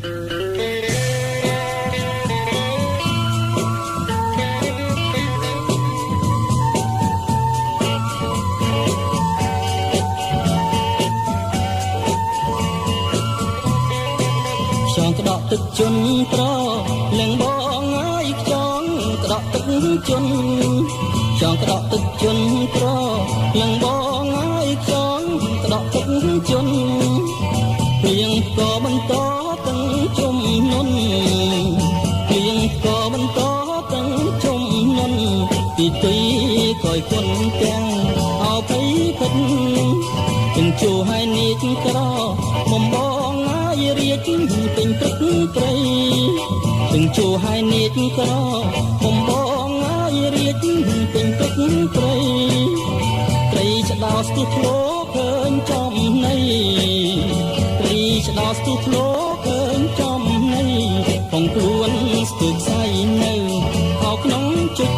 ចង់ក្តក់ទឹកជន់ត្រលឹងបងហើយខ្យងក្តក់ទឹកជន់ចង់ក្តក់ទឹកជន់ត្រលឹងបងហើយខ្យងក្តក់ទឹកជន់ព្រៀងក៏បន្តទាំងជុំនុនព្រៀងក៏បន្តទាំងជុំនុនទីទីក៏យគុនទាំងអោភ័យភិតទាំងជួហើយនេះក្រមុំបងរៀបពេញទឹកព្រៃទាំងជួហើយនេះក្រមុំបងហើយរៀបពេញទឹកព្រៃត្រីឆ្ដោស្ទុះធ្លោឃើញចំណៃត្រីឆ្ដោស្ទុះធ្លោឃើញចំណៃផងខ្លួនស្ទុះខ្សែនៅអោក្នុងជិត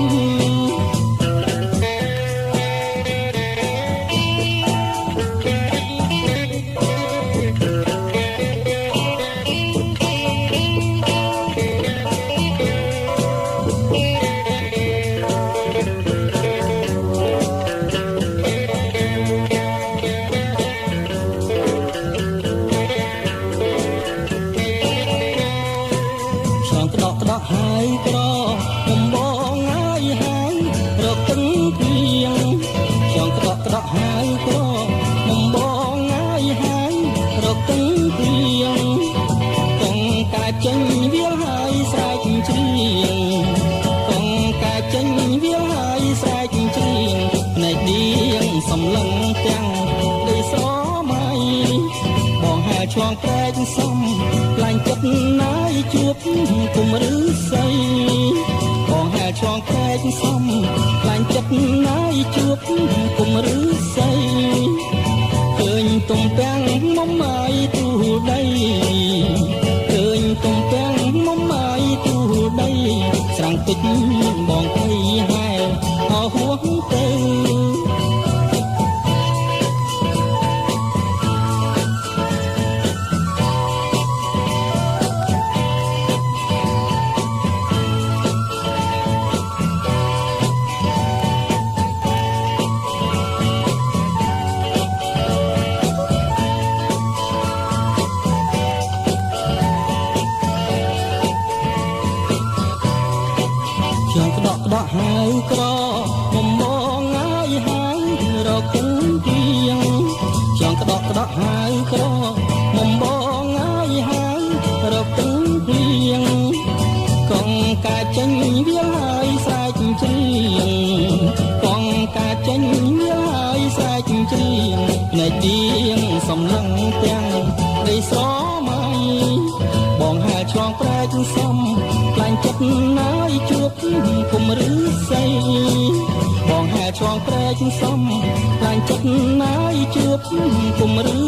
ហើយក្រមុំបងហើយហើយរកទឹកព្រៀងចង់ក្តក់ហើយក្រមុំបងហើយហើយរកទឹកព្រៀងកងកាចេញវាលហើយស្រែកជ្រៀងកងកាចេញវាលហើយស្រែកជ្រៀងភ្នែកដៀងសំឡឹងទាំងដីស្រមៃបងហើឆ្លងប្រែកសំឡាញ់ចិត្តណាយជួបគុំឬស័យបងហើឆ្លងប្រែកសំឡាញ់ចិត្តណាយជួបគុំឬស័យឃើញទំពាំងមុំម៉ាយទូដីឃើញទំពាំងមុំម៉ាយទូដីស្រាំងទឹកបងភ័យហែអោហួងទៅចង់ក្តក់ហើយក្រមុំបងហើយហើយរកគង់ទៀងចង់ក្តក់ហើយក្រមុំបងហើយហើយរកគង់ទៀងកងកាចេញវាលហើយស្រែកជ្រៀងកងកាចេញវាលហើយស្រែកជ្រៀងភ្នែកទៀងសំឡឹងទាំងដីស្រមៃបងហើឆ្លងប្រែកសំខ្លាញ់ចិត្តណាយជួបគុំឬស័យបងហើឆ្លងប្រែកសំខ្លាញ់ចិត្តណាយជួបគុំឬ